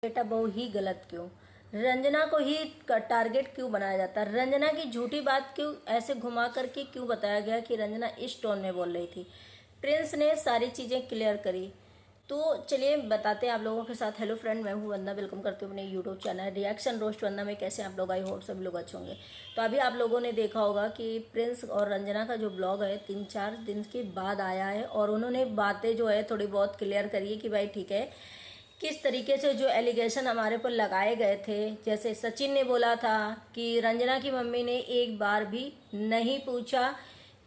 बेटा बहू ही गलत क्यों, रंजना को ही टारगेट क्यों बनाया जाता है, रंजना की झूठी बात क्यों ऐसे घुमा करके क्यों बताया गया कि रंजना इस टोन में बोल रही थी। प्रिंस ने सारी चीज़ें क्लियर करी। तो चलिए बताते हैं आप लोगों के साथ। हेलो फ्रेंड, मैं हूँ वंदना, वेलकम करती हूँ अपने यूट्यूब चैनल रिएक्शन रोस्ट वंदना में। कैसे आप लोग, आई होप सभी लोग अच्छे होंगे। तो अभी आप लोगों ने देखा होगा कि प्रिंस और रंजना का जो ब्लॉग है 3-4 दिन के बाद आया है और उन्होंने बातें जो है थोड़ी बहुत क्लियर करी है कि भाई ठीक है, किस तरीके से जो एलिगेशन हमारे पर लगाए गए थे। जैसे सचिन ने बोला था कि रंजना की मम्मी ने एक बार भी नहीं पूछा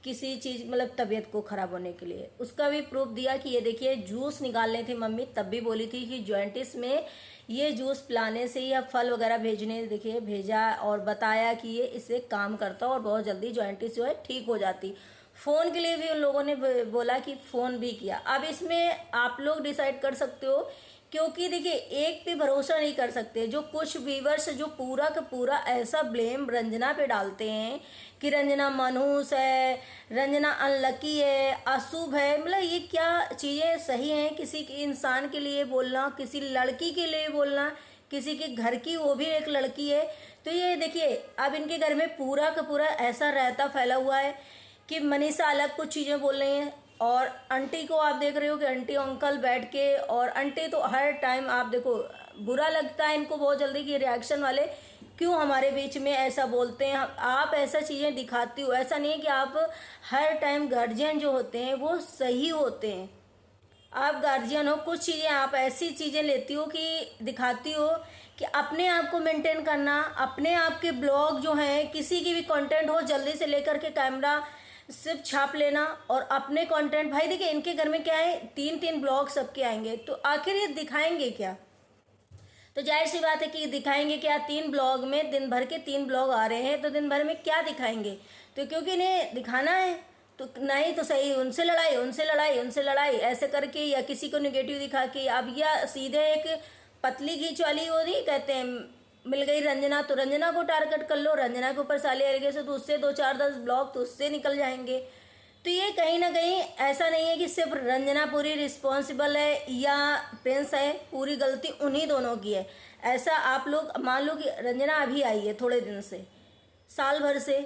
किसी चीज़, मतलब तबीयत को ख़राब होने के लिए। उसका भी प्रूफ दिया कि ये देखिए जूस निकालने थे मम्मी, तब भी बोली थी कि जॉइंटिस में ये जूस पिलाने से या फल वगैरह भेजने, देखिए भेजा और बताया कि ये इससे काम करता और बहुत जल्दी जॉइंटिस जो है ठीक हो जाती। फ़ोन के लिए भी उन लोगों ने बोला कि फ़ोन भी किया। अब इसमें आप लोग डिसाइड कर सकते हो, क्योंकि देखिए एक पे भरोसा नहीं कर सकते। जो कुछ व्यूवर्स जो पूरा का पूरा ऐसा ब्लेम रंजना पे डालते हैं कि रंजना मनहूस है, रंजना अनलकी है, अशुभ है, मतलब ये क्या चीज़ें सही हैं किसी के इंसान के लिए बोलना, किसी लड़की के लिए बोलना, किसी के घर की, वो भी एक लड़की है। तो ये देखिए अब इनके घर में पूरा का पूरा ऐसा रहता फैला हुआ है कि मनीषा अलग कुछ चीज़ें बोल रही हैं और आंटी को आप देख रहे हो कि आंटी अंकल बैठ के, और आंटी तो हर टाइम आप देखो बुरा लगता है इनको बहुत जल्दी कि रिएक्शन वाले क्यों हमारे बीच में ऐसा बोलते हैं। आप ऐसा चीज़ें दिखाती हो, ऐसा नहीं है कि आप हर टाइम गार्जियन जो होते हैं वो सही होते हैं। आप गार्जियन हो, कुछ चीज़ें आप ऐसी चीज़ें लेती हो कि दिखाती हो कि अपने आप को मेंटेन करना, अपने आप के ब्लॉग जो हैं किसी की भी कंटेंट हो जल्दी से लेकर के कैमरा सिर्फ छाप लेना और अपने कंटेंट। भाई देखिए इनके घर में क्या है, 3-3 ब्लॉग सबके आएंगे, तो आखिर ये दिखाएंगे क्या? तो जाहिर सी बात है कि दिखाएंगे क्या? 3 ब्लॉग में दिन भर के 3 ब्लॉग आ रहे हैं तो दिन भर में क्या दिखाएंगे? तो क्योंकि इन्हें दिखाना है तो नहीं तो सही उनसे लड़ाई, उनसे लड़ाई, उनसे लड़ाई ऐसे करके, या किसी को निगेटिव दिखा के। अब या सीधे एक पतली खींच वाली वो नहीं कहते हैं, मिल गई रंजना तो रंजना को टारगेट कर लो, रंजना के ऊपर साले एलिगेशन, तो उससे 2-4-10 ब्लॉग तो उससे निकल जाएंगे। तो ये कहीं ना कहीं ऐसा नहीं है कि सिर्फ रंजना पूरी रिस्पॉन्सिबल है या प्रिंस है, पूरी गलती उन्हीं दोनों की है। ऐसा आप लोग मान लो कि रंजना अभी आई है थोड़े दिन से, साल भर से,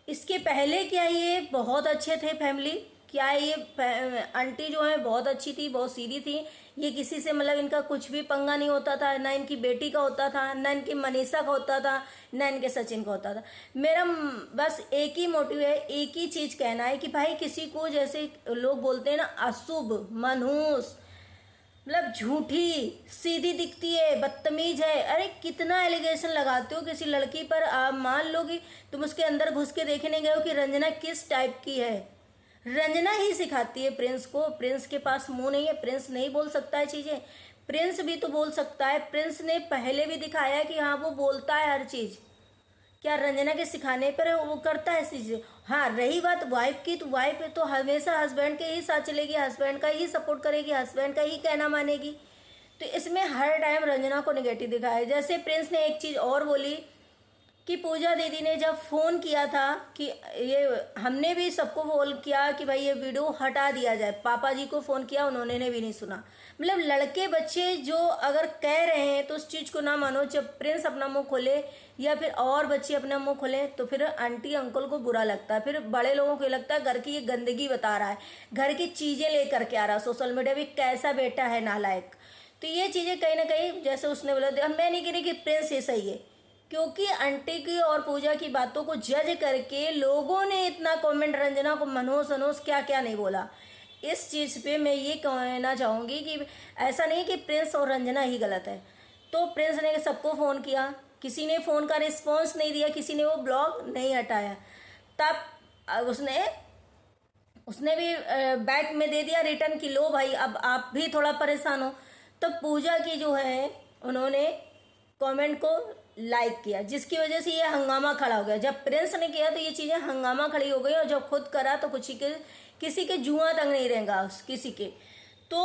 इसके पहले क्या ये बहुत अच्छे थे फैमिली? क्या ये आंटी जो है बहुत अच्छी थी, बहुत सीधी थी, ये किसी से मतलब इनका कुछ भी पंगा नहीं होता था, ना इनकी बेटी का होता था, ना इनकी मनीषा का होता था, ना इनके सचिन का होता था। मेरा बस एक ही मोटिव है, एक ही चीज़ कहना है कि भाई किसी को जैसे लोग बोलते हैं ना अशुभ, मनहूस, मतलब झूठी, सीधी दिखती है, बदतमीज है। अरे कितना एलिगेशन लगाते हो किसी लड़की पर। आप मान लो कि तुम उसके अंदर घुस के देखने गए हो कि रंजना किस टाइप की है। रंजना ही सिखाती है प्रिंस को। प्रिंस के पास मुंह नहीं है, प्रिंस नहीं बोल सकता है चीज़ें, प्रिंस भी तो बोल सकता है। प्रिंस ने पहले भी दिखाया है कि हाँ वो बोलता है हर चीज़। क्या रंजना के सिखाने पर वो करता है ऐसी चीज़ें? हाँ रही बात वाइफ की, तो वाइफ तो हमेशा हस्बैंड के ही साथ चलेगी, हस्बैंड का ही सपोर्ट करेगी, हस्बैंड का ही कहना मानेगी। तो इसमें हर टाइम रंजना को निगेटिव दिखाया है। जैसे प्रिंस ने एक चीज़ और बोली कि पूजा दीदी ने जब फ़ोन किया था कि ये, हमने भी सबको बोल किया कि भाई ये वीडियो हटा दिया जाए, पापा जी को फ़ोन किया, उन्होंने भी नहीं सुना। मतलब लड़के बच्चे जो अगर कह रहे हैं तो उस चीज़ को ना मानो। जब प्रिंस अपना मुंह खोले या फिर और बच्चे अपना मुंह खोलें तो फिर आंटी अंकल को बुरा लगता है, फिर बड़े लोगों को लगता है घर की ये गंदगी बता रहा है, घर की चीज़ें लेकर के आ रहा है सोशल मीडिया भी, कैसा बेटा है नालायक। तो ये चीज़ें कहीं ना कहीं, जैसे उसने बोला, मैं नहीं कह रही कि प्रिंस ही सही है, क्योंकि आंटी की और पूजा की बातों को जज करके लोगों ने इतना कमेंट रंजना को मनोस अनोस क्या क्या नहीं बोला। इस चीज़ पे मैं ये कहना चाहूँगी कि ऐसा नहीं कि प्रिंस और रंजना ही गलत है। तो प्रिंस ने सबको फ़ोन किया, किसी ने फ़ोन का रिस्पॉन्स नहीं दिया, किसी ने वो ब्लॉग नहीं हटाया। तब उसने भी बैक में दे दिया रिटर्न की, लो भाई अब आप भी थोड़ा परेशान हो। तो पूजा की जो है उन्होंने कमेंट को लाइक किया, जिसकी वजह से ये हंगामा खड़ा हो गया। जब प्रिंस ने किया तो ये चीज़ें हंगामा खड़ी हो गई, और जब खुद करा तो किसी के जुआ तक नहीं रहेगा किसी के। तो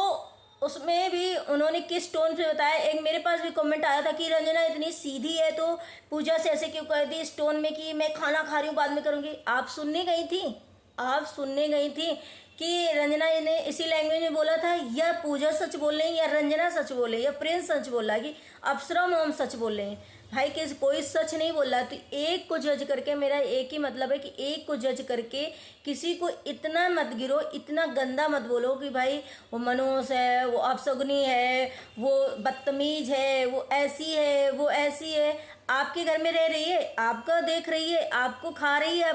उसमें भी उन्होंने किस टोन से बताया। एक मेरे पास भी कमेंट आया था कि रंजना इतनी सीधी है तो पूजा से ऐसे क्यों कर दी इस टोन में कि मैं खाना खा रही हूँ बाद में करूँगी। आप सुनने गई थी, आप सुनने गई थी कि रंजना ने इसी लैंग्वेज में बोला था, या पूजा सच बोल रही है, या रंजना सच बोल रही है, या प्रिंस सच बोल रहा है कि अप्सरा मोम सच बोल रहे हैं भाई, किस कोई सच नहीं बोल रहा। तो एक को जज करके, मेरा एक ही मतलब है कि एक को जज करके किसी को इतना मत गिरो, इतना गंदा मत बोलो कि भाई वो मनोज है, वो अपशगुनी है, वो बदतमीज है, वो ऐसी है, वो ऐसी है। आपके घर में रह रही है, आपका देख रही है, आपको खा रही है,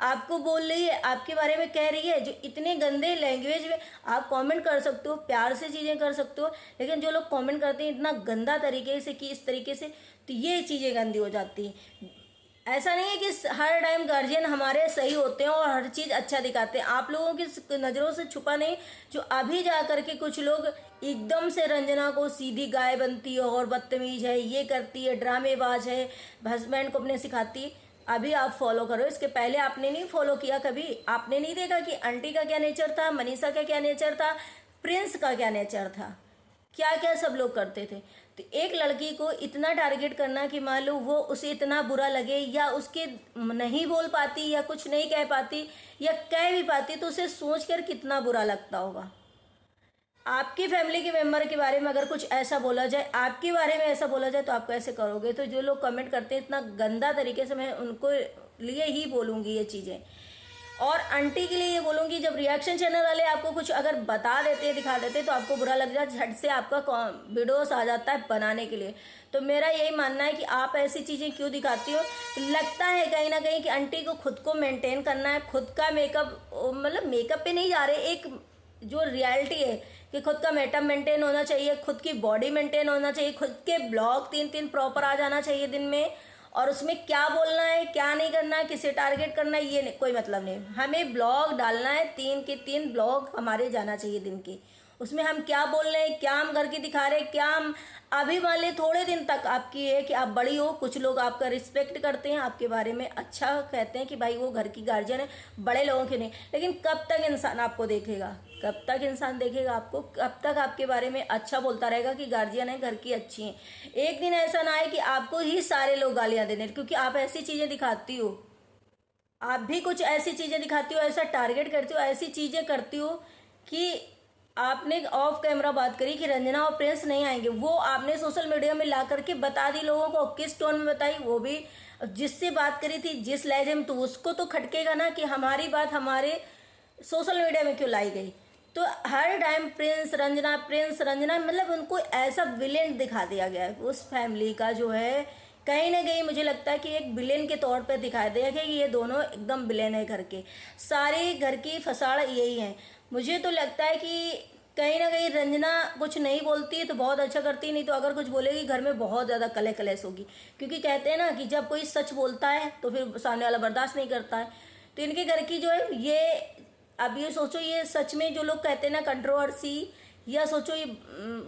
आपको बोल रही है, आपके बारे में कह रही है। जो इतने गंदे लैंग्वेज में आप कमेंट कर सकते हो, प्यार से चीज़ें कर सकते हो, लेकिन जो लोग कमेंट करते हैं इतना गंदा तरीके से कि इस तरीके से, तो ये चीज़ें गंदी हो जाती हैं। ऐसा नहीं है कि हर टाइम गार्जियन हमारे सही होते हैं और हर चीज़ अच्छा दिखाते हैं। आप लोगों की नज़रों से छुपा नहीं, जो अभी जा कर के कुछ लोग एकदम से रंजना को सीधी गाय बनती है और बदतमीज है, ये करती है, ड्रामेबाज है, हस्बैंड को अपने सिखाती है, अभी आप फॉलो करो। इसके पहले आपने नहीं फॉलो किया कभी? आपने नहीं देखा कि आंटी का क्या नेचर था, मनीषा का क्या नेचर था, प्रिंस का क्या नेचर था, क्या क्या सब लोग करते थे। तो एक लड़की को इतना टारगेट करना कि मान लो वो उसे इतना बुरा लगे, या उसके नहीं बोल पाती, या कुछ नहीं कह पाती, या कह भी पाती, तो उसे सोचकर कितना बुरा लगता होगा। आपकी फैमिली के मेंबर के बारे में अगर कुछ ऐसा बोला जाए, आपके बारे में ऐसा बोला जाए, तो आप कैसे करोगे? तो जो लोग कमेंट करते हैं इतना गंदा तरीके से, मैं उनको लिए ही बोलूँगी ये चीज़ें। और आंटी के लिए ये बोलूँगी, जब रिएक्शन चैनल वाले आपको कुछ अगर बता देते, दिखा देते, तो आपको बुरा लग जाए, झट से आपका वीडियोस आ जाता है बनाने के लिए। तो मेरा यही मानना है कि आप ऐसी चीज़ें क्यों दिखाती हो? तो लगता है कहीं ना कहीं कि आंटी को खुद को मेंटेन करना है, खुद का मेकअप, मतलब मेकअप पे नहीं जा रहे, एक जो रियलिटी है कि खुद का मेकअप मेंटेन होना चाहिए, खुद की बॉडी मेंटेन होना चाहिए, खुद के ब्लॉग 3-3 प्रॉपर आ जाना चाहिए दिन में, और उसमें क्या बोलना है, क्या नहीं करना है, किसे टारगेट करना है, ये नहीं, कोई मतलब नहीं। हमें ब्लॉग डालना है, 3 के 3 ब्लॉग हमारे जाना चाहिए दिन के। उसमें हम क्या बोल रहे हैं, क्या हम घर की दिखा रहे हैं, क्या हम अभी मान ले थोड़े दिन तक आपकी है कि आप बड़ी हो, कुछ लोग आपका रिस्पेक्ट करते हैं, आपके बारे में अच्छा कहते हैं कि भाई वो घर की गार्जियन है, बड़े लोगों की नहीं। लेकिन कब तक इंसान आपको देखेगा, कब तक इंसान देखेगा आपको, कब तक आपके बारे में अच्छा बोलता रहेगा कि गार्जियन है, घर की अच्छी हैं। एक दिन ऐसा ना आए कि आपको ही सारे लोग गालियां देने, क्योंकि आप ऐसी चीज़ें दिखाती हो, आप भी कुछ ऐसी चीज़ें दिखाती हो, ऐसा टारगेट करती हो, ऐसी चीज़ें करती हो कि आपने ऑफ कैमरा बात करी कि रंजना और प्रिंस नहीं आएंगे, वो आपने सोशल मीडिया में ला करके बता दी लोगों को। किस टोन में बताई? वो भी जिससे बात करी थी, जिस लहजे में, तो उसको तो खटकेगा ना कि हमारी बात हमारे सोशल मीडिया में क्यों लाई गई। तो हर टाइम प्रिंस रंजना, मतलब उनको ऐसा विलेन दिखा दिया गया है। उस फैमिली का जो है कहीं ना कहीं मुझे लगता है कि एक विलेन के तौर पर दिखाया दिया गया कि ये दोनों एकदम विलेन है घर के, सारे घर की फसाड़ यही है। मुझे तो लगता है कि कहीं ना कहीं रंजना कुछ नहीं बोलती है तो बहुत अच्छा करती, नहीं तो अगर कुछ बोलेगी घर में बहुत ज़्यादा कले कलेश होगी। क्योंकि कहते हैं ना कि जब कोई सच बोलता है तो फिर सामने वाला बर्दाश्त नहीं करता है। तो इनके घर की जो है ये, अब ये सोचो, ये सच में जो लोग कहते हैं ना कंट्रोवर्सी, या सोचो ये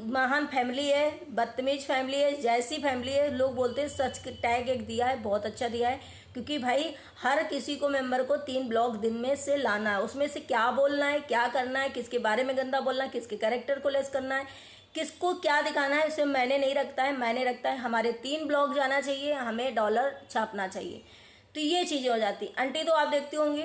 महान फैमिली है, बदतमीज फैमिली है, जैसी फैमिली है, लोग बोलते हैं सच टैग एक दिया है, बहुत अच्छा दिया है। क्योंकि भाई हर किसी को मेंबर को 3 ब्लॉग दिन में से लाना है, उसमें से क्या बोलना है, क्या करना है, किसके बारे में गंदा बोलना है, किसके कैरेक्टर को लेस करना है, किसको क्या दिखाना है, इसे मैंने नहीं रखता है, मैंने रखता है हमारे 3 ब्लॉग जाना चाहिए, हमें डॉलर छापना चाहिए। तो ये चीज़ें हो जाती। आंटी तो आप देखती होंगी,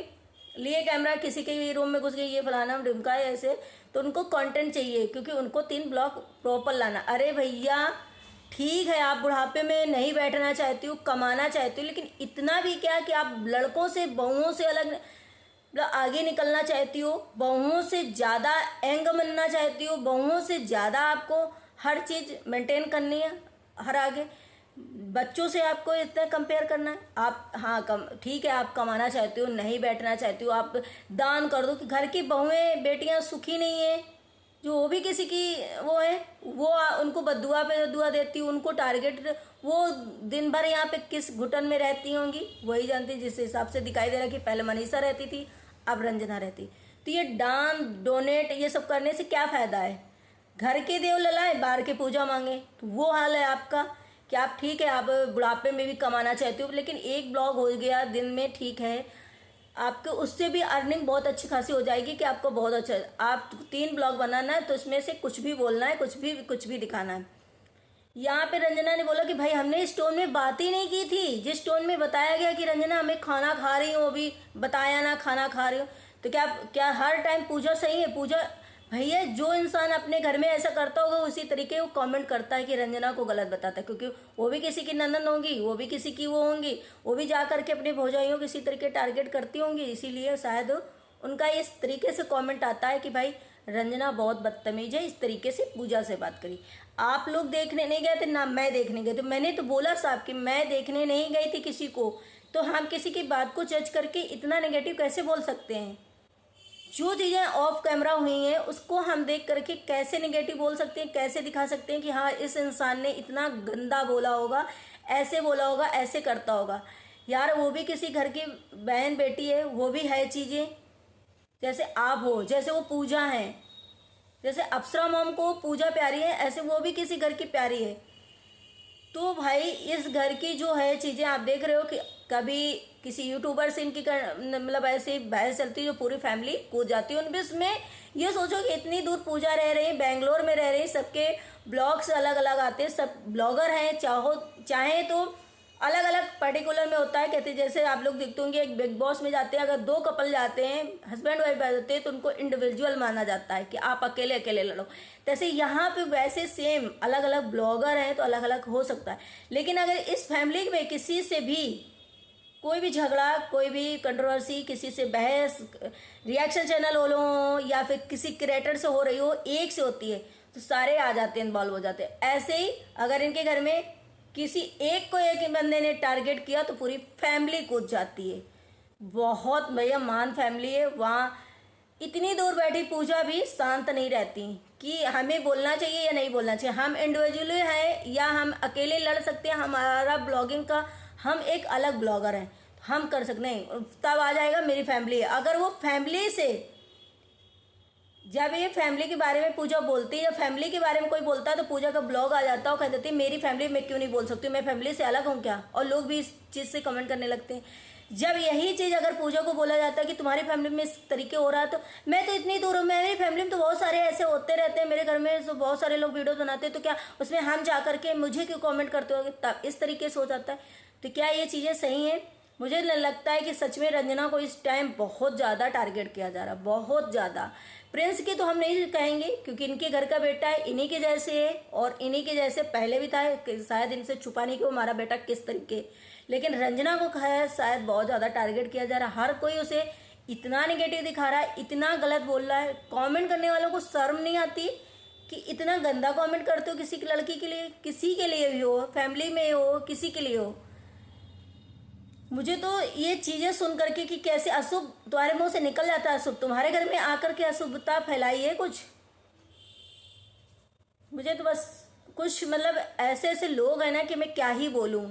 लिए कैमरा किसी के रूम में घुस गई, ये फलाना ढिमका है ऐसे, तो उनको कंटेंट चाहिए क्योंकि उनको 3 ब्लॉग प्रॉपर लाना। अरे भैया ठीक है, आप बुढ़ापे में नहीं बैठना चाहती हो, कमाना चाहती हो, लेकिन इतना भी क्या कि आप लड़कों से, बहुओं से अलग आगे निकलना चाहती हो, बहुओं से ज़्यादा एंग बनना चाहती हो, बहुओं से ज़्यादा आपको हर चीज़ मेंटेन करनी है, हर आगे बच्चों से आपको इतना कंपेयर करना है। आप हाँ कम ठीक है, आप कमाना चाहते हो, नहीं बैठना चाहती हो, आप दान कर दो कि घर की बहुएं बेटियां सुखी नहीं है, जो वो भी किसी की वो है, वो उनको बद्दुआ पे दुआ देती हूँ, उनको टारगेट, वो दिन भर यहाँ पे किस घुटन में रहती होंगी वही जानती। जिस हिसाब से दिखाई दे रहा कि पहले मनीषा रहती थी, अब रंजना रहती। तो ये दान डोनेट ये सब करने से क्या फ़ायदा है? घर के देव ललाए, बाहर के पूजा मांगे, तो वो हाल है आपका कि आप ठीक है, आप बुढ़ापे में भी कमाना चाहते हो, लेकिन एक ब्लॉग हो गया दिन में, ठीक है, आपको उससे भी अर्निंग बहुत अच्छी खासी हो जाएगी कि आपको बहुत अच्छा, आप 3 ब्लॉग बनाना है तो इसमें से कुछ भी बोलना है, कुछ भी दिखाना है। यहाँ पे रंजना ने बोला कि भाई हमने इस टोन में बात ही नहीं की थी, जिस टोन में बताया गया कि रंजना हमें खाना खा रही हो, अभी बताया ना खाना खा रही हो। तो क्या क्या हर टाइम पूजा सही है? पूजा भैया जो इंसान अपने घर में ऐसा करता होगा उसी तरीके वो कमेंट करता है कि रंजना को गलत बताता है, क्योंकि वो भी किसी की नंदन होंगी, वो भी किसी की वो होंगी, वो भी जा करके अपने भौजाइयों को इसी तरीके टारगेट करती होंगी, इसीलिए शायद उनका इस तरीके से कमेंट आता है कि भाई रंजना बहुत बदतमीज है, इस तरीके से पूजा से बात करी। आप लोग देखने नहीं गए थे ना, मैं देखने गई, तो मैंने तो बोला साहब कि मैं देखने नहीं गई थी किसी को, तो हम किसी की बात को जज करके इतना नेगेटिव कैसे बोल सकते हैं? जो चीज़ें ऑफ कैमरा हुई हैं उसको हम देख करके कैसे नेगेटिव बोल सकते हैं, कैसे दिखा सकते हैं कि हाँ इस इंसान ने इतना गंदा बोला होगा, ऐसे बोला होगा, ऐसे करता होगा। यार वो भी किसी घर की बहन बेटी है, वो भी है चीज़ें, जैसे आप हो, जैसे वो पूजा है, जैसे अप्सरा मॉम को पूजा प्यारी है, ऐसे वो भी किसी घर की प्यारी है। तो भाई इस घर की जो है चीज़ें आप देख रहे हो कि कभी किसी यूट्यूबर से इनकी मतलब ऐसी बहस चलती है जो पूरी फैमिली कूद जाती है उन इसमें। ये सोचो कि इतनी दूर पूजा रह रही, बेंगलोर में रह रही, सबके ब्लॉग्स अलग अलग आते हैं, सब ब्लॉगर हैं, चाहे तो अलग अलग पर्टिकुलर में होता है। कहते जैसे आप लोग देखते होंगे एक बिग बॉस में जाते हैं, अगर दो कपल जाते हैं, हस्बैंड वाइफ जाते हैं, तो उनको इंडिविजुअल माना जाता है कि आप अकेले अकेले लड़ो। जैसे यहाँ पे वैसे सेम अलग अलग ब्लॉगर हैं तो अलग अलग हो सकता है। लेकिन अगर इस फैमिली में किसी से भी कोई भी झगड़ा, कोई भी कंट्रोवर्सी, किसी से बहस, रिएक्शन चैनल हो लो या फिर किसी क्रिएटर से हो रही हो, एक से होती है तो सारे आ जाते हैं, इन्वॉल्व हो जाते हैं। ऐसे ही अगर इनके घर में किसी एक को एक बंदे ने टारगेट किया तो पूरी फैमिली कूद जाती है। बहुत भैया मान फैमिली है, वहाँ इतनी दूर बैठी पूजा भी शांत नहीं रहती कि हमें बोलना चाहिए या नहीं बोलना चाहिए। हम इंडिविजुअली हैं या हम अकेले लड़ सकते हैं, हमारा ब्लॉगिंग का, हम एक अलग ब्लॉगर हैं, हम कर सकते नहीं। तब आ जाएगा मेरी फैमिली है। अगर वो फैमिली से, जब ये फैमिली के बारे में पूजा बोलती है या फैमिली के बारे में कोई बोलता है तो पूजा का ब्लॉग आ जाता है और कह देती है मेरी फैमिली में क्यों नहीं बोल सकती, मैं फैमिली से अलग हूँ क्या? और लोग भी इस चीज़ से कमेंट करने लगते हैं। जब यही चीज़ अगर पूजा को बोला जाता है कि तुम्हारी फैमिली में इस तरीके हो रहा है, तो मैं तो इतनी दूर हूँ, मेरी फैमिली में तो बहुत सारे ऐसे होते रहते हैं, मेरे घर में तो बहुत सारे लोग वीडियो बनाते हैं, तो क्या उसमें हम जा करके मुझे क्यों कॉमेंट करते हो? तब इस तरीके से हो जाता है। तो क्या ये चीज़ें सही हैं? मुझे लगता है कि सच में रंजना को इस टाइम बहुत ज़्यादा टारगेट किया जा रहा है, बहुत ज़्यादा। प्रिंस की तो हम नहीं कहेंगे क्योंकि इनके घर का बेटा है, इन्हीं के जैसे है और इन्हीं के जैसे पहले भी था, शायद इनसे छुपा नहीं कि वो हमारा बेटा किस तरीके। लेकिन रंजना को है शायद बहुत ज़्यादा टारगेट किया जा रहा है, हर कोई उसे इतना नेगेटिव दिखा रहा है, इतना गलत बोल रहा है। कमेंट करने वालों को शर्म नहीं आती कि इतना गंदा कमेंट करते हो किसी की लड़की के लिए, किसी के लिए भी हो, फैमिली में हो, किसी के लिए हो। मुझे तो ये चीज़ें सुन करके कि कैसे अशुभ तुम्हारे मुंह से निकल जाता है, अशुभ तुम्हारे घर में आकर के अशुभता फैलाई है कुछ। मुझे तो बस कुछ मतलब ऐसे ऐसे लोग हैं ना कि मैं क्या ही बोलूँ।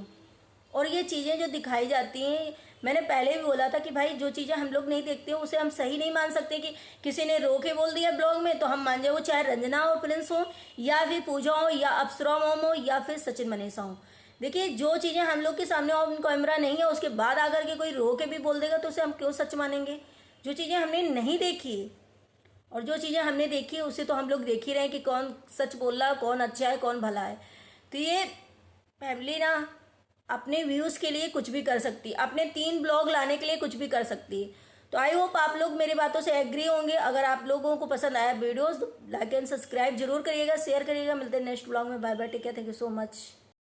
और ये चीज़ें जो दिखाई जाती हैं, मैंने पहले भी बोला था कि भाई जो चीज़ें हम लोग नहीं देखते हैं उसे हम सही नहीं मान सकते कि किसी ने रो के बोल दिया ब्लॉग में तो हम मान जाए, वो चाहे रंजना हो, प्रिंस हो, या फिर पूजा हो, या अप्सरा मॉम हो, या फिर सचिन मनीषा हो। देखिए जो चीज़ें हम लोग के सामने ऑन कैमरा नहीं है उसके बाद आकर के कोई रो के भी बोल देगा तो उसे हम क्यों सच मानेंगे? जो चीज़ें हमने नहीं देखी और जो चीज़ें हमने देखी है उसे तो हम लोग देख ही रहे हैं कि कौन सच बोल रहा है, कौन अच्छा है, कौन भला है। तो ये फैमिली ना अपने व्यूज़ के लिए कुछ भी कर सकती है, अपने 3 ब्लॉग लाने के लिए कुछ भी कर सकती है। तो आई होप आप लोग मेरी बातों से एग्री होंगे। अगर आप लोगों को पसंद आया वीडियोस तो लाइक एंड सब्सक्राइब जरूर करिएगा, शेयर करिएगा। मिलते हैं नेक्स्ट ब्लॉग में। Bye bye, take care, thank you so much.